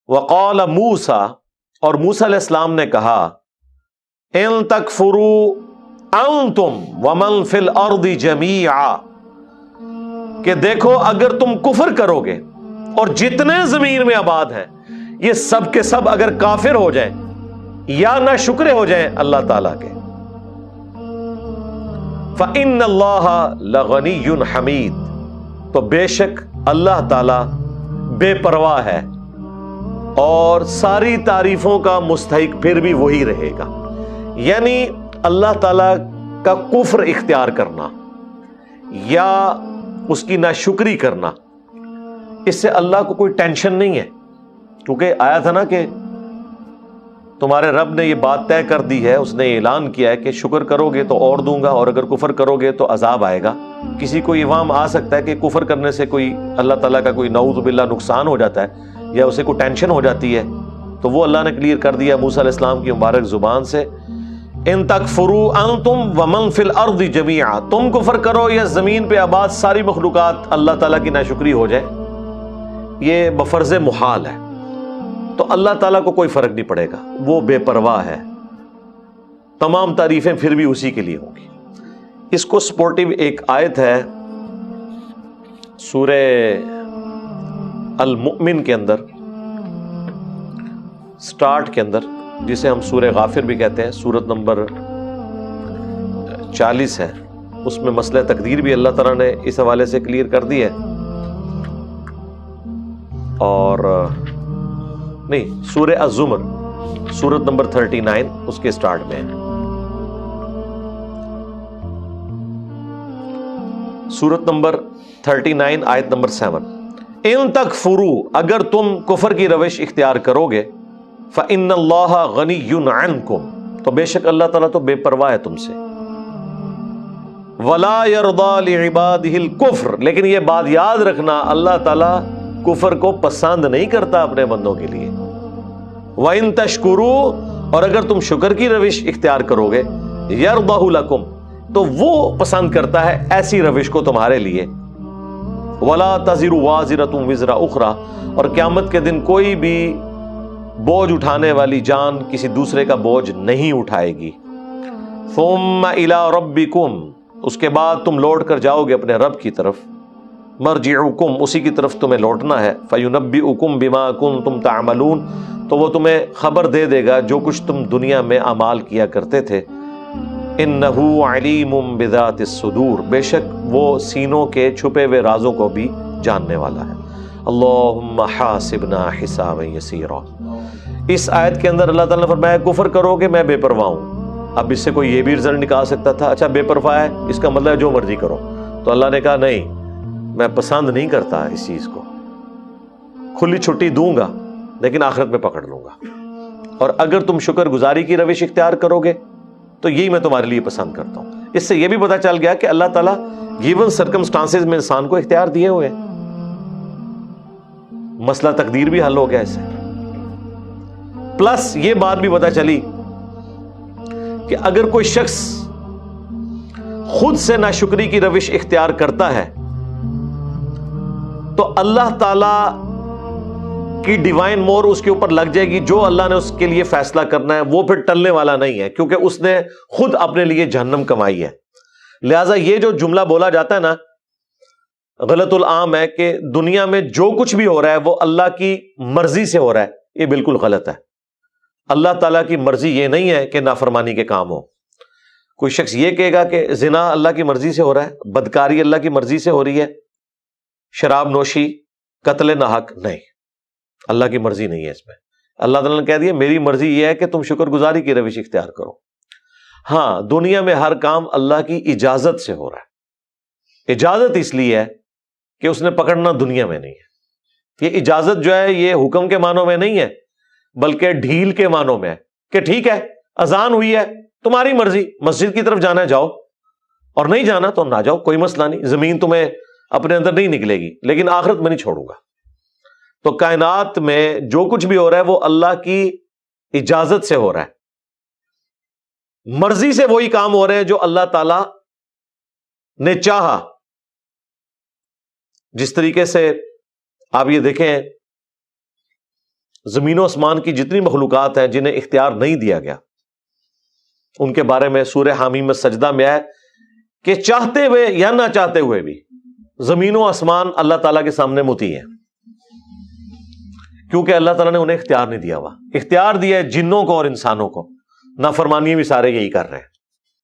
وقال موسیٰ، اور موسیٰ علیہ السلام نے کہا، ان تکفروا انتم ومن فی الارض جمیعا، کہ دیکھو اگر تم کفر کرو گے اور جتنے زمین میں آباد ہیں یہ سب کے سب اگر کافر ہو جائیں یا نہ شکرے ہو جائیں اللہ تعالیٰ کے، فإن اللہ لغنی حمید، تو بے شک اللہ تعالیٰ بے پرواہ ہے اور ساری تعریفوں کا مستحق پھر بھی وہی رہے گا۔ یعنی اللہ تعالیٰ کا کفر اختیار کرنا یا اس کی ناشکری کرنا، اس سے اللہ کو کوئی ٹینشن نہیں ہے، کیونکہ آیا تھا نا کہ تمہارے رب نے یہ بات طے کر دی ہے، اس نے اعلان کیا ہے کہ شکر کرو گے تو اور دوں گا اور اگر کفر کرو گے تو عذاب آئے گا۔ کسی کو یہ وہم آ سکتا ہے کہ کفر کرنے سے کوئی اللہ تعالیٰ کا کوئی نعوذ باللہ نقصان ہو جاتا ہے یا اسے کوئی ٹینشن ہو جاتی ہے، تو وہ اللہ نے کلیئر کر دیا موسیٰ علیہ السلام کی مبارک زبان سے، ان تکفروا انتم ومن فی الارض جمیعا، تم کفر کرو یا زمین پہ آباد ساری مخلوقات اللہ تعالیٰ کی ناشکری ہو جائے، یہ بفرض محال ہے، تو اللہ تعالیٰ کو کوئی فرق نہیں پڑے گا، وہ بے پرواہ ہے، تمام تعریفیں پھر بھی اسی کے لیے ہوں گی۔ اس کو سپورٹیو ایک آیت ہے سورہ المؤمن کے اندر، سٹارٹ کے اندر، جسے ہم سورہ غافر بھی کہتے ہیں، سورت نمبر 40 ہے، اس میں مسئلہ تقدیر بھی اللہ تعالیٰ نے اس حوالے سے کلیئر کر دی ہے، اور نہیں، سورہ الزمر سورت نمبر 39 اس کے سٹارٹ میں ہے، سورت نمبر 39 آیت نمبر 7، ان تکفروا، اگر تم کفر کی روش اختیار کرو گے، فإن اللہ غنی عنکم، تو بے شک اللہ تعالیٰ تو بے پرواہ ہے تم سے، ولا یرضی لعبادہ الکفر، لیکن یہ بات یاد رکھنا اللہ تعالیٰ کفر کو پسند نہیں کرتا اپنے بندوں کے لیے، وَإِن تَشْكُرُوا، اور اگر تم شکر کی روش اختیار کرو گے، یرضہ لکم، تو وہ پسند کرتا ہے ایسی روش کو تمہارے لیے، وَلَا تَزِرُ وَازِرَةٌ وِزْرَ أُخْرَى، اور قیامت کے دن کوئی بھی بوجھ اٹھانے والی جان کسی دوسرے کا بوجھ نہیں اٹھائے گی، ثُمَّ إِلَىٰ رَبِّكُمْ، اس کے بعد تم لوٹ کر جاؤ گے اپنے رب کی طرف، مرجعکم، اسی کی طرف تمہیں لوٹنا ہے، فَيُنَبِّئُكُمْ بِمَا كُنتُمْ تَعْمَلُونَ، تو وہ تمہیں خبر دے دے گا جو کچھ تم دنیا میں اعمال کیا کرتے تھے، إِنَّهُ عَلِيمٌ بِذَاتِ الصُّدُورِ، بے شک وہ سینوں کے چھپے ہوئے رازوں کو بھی جاننے والا ہے۔ اللہم حاسبنا حسابا یسیرا، اس آیت کے اندر اللہ تعالیٰ نے فرمایا کفر کرو گے میں بے پرواہ ہوں۔ اب اس سے کوئی یہ بھی رزلٹ نکال سکتا تھا، اچھا بے پرواہ ہے اس کا مطلب ہے جو مرضی کرو، تو اللہ نے کہا نہیں، میں پسند نہیں کرتا اس چیز کو، کھلی چھٹی دوں گا لیکن آخرت میں پکڑ لوں گا، اور اگر تم شکر گزاری کی روش اختیار کرو گے تو یہی میں تمہارے لیے پسند کرتا ہوں۔ اس سے یہ بھی پتہ چل گیا کہ اللہ تعالیٰ گیون سرکمسٹانسز میں انسان کو اختیار دیے ہوئے، مسئلہ تقدیر بھی حل ہو گیا اس سے، پلس یہ بات بھی پتہ چلی کہ اگر کوئی شخص خود سے ناشکری کی روش اختیار کرتا ہے تو اللہ تعالی کی ڈیوائن مور اس کے اوپر لگ جائے گی، جو اللہ نے اس کے لیے فیصلہ کرنا ہے وہ پھر ٹلنے والا نہیں ہے، کیونکہ اس نے خود اپنے لیے جہنم کمائی ہے۔ لہٰذا یہ جو جملہ بولا جاتا ہے نا، غلط العام ہے کہ دنیا میں جو کچھ بھی ہو رہا ہے وہ اللہ کی مرضی سے ہو رہا ہے، یہ بالکل غلط ہے۔ اللہ تعالیٰ کی مرضی یہ نہیں ہے کہ نافرمانی کے کام ہو۔ کوئی شخص یہ کہے گا کہ زنا اللہ کی مرضی سے ہو رہا ہے، بدکاری اللہ کی مرضی سے ہو رہی ہے، شراب نوشی، قتل ناحق، نہیں، اللہ کی مرضی نہیں ہے اس میں۔ اللہ تعالیٰ نے کہہ دیا میری مرضی یہ ہے کہ تم شکر گزاری کی روش اختیار کرو۔ ہاں، دنیا میں ہر کام اللہ کی اجازت سے ہو رہا ہے۔ اجازت اس لیے ہے کہ اس نے پکڑنا دنیا میں نہیں ہے۔ یہ اجازت جو ہے یہ حکم کے معنوں میں نہیں ہے، بلکہ ڈھیل کے معنوں میں ہے کہ ٹھیک ہے اذان ہوئی ہے، تمہاری مرضی، مسجد کی طرف جانا ہے جاؤ، اور نہیں جانا تو نہ جاؤ، کوئی مسئلہ نہیں، زمین تمہیں اپنے اندر نہیں نکلے گی، لیکن آخرت میں نہیں چھوڑوں گا۔ تو کائنات میں جو کچھ بھی ہو رہا ہے وہ اللہ کی اجازت سے ہو رہا ہے، مرضی سے وہی کام ہو رہے ہیں جو اللہ تعالی نے چاہا۔ جس طریقے سے آپ یہ دیکھیں زمین و آسمان کی جتنی مخلوقات ہیں جنہیں اختیار نہیں دیا گیا، ان کے بارے میں سورہ حامی میں سجدہ میں ہے کہ چاہتے ہوئے یا نہ چاہتے ہوئے بھی زمین و آسمان اللہ تعالیٰ کے سامنے مطیع ہیں، کیونکہ اللہ تعالیٰ نے انہیں اختیار نہیں دیا ہوا۔ اختیار دیا ہے جنوں کو اور انسانوں کو، نافرمانی بھی سارے یہی کر رہے ہیں۔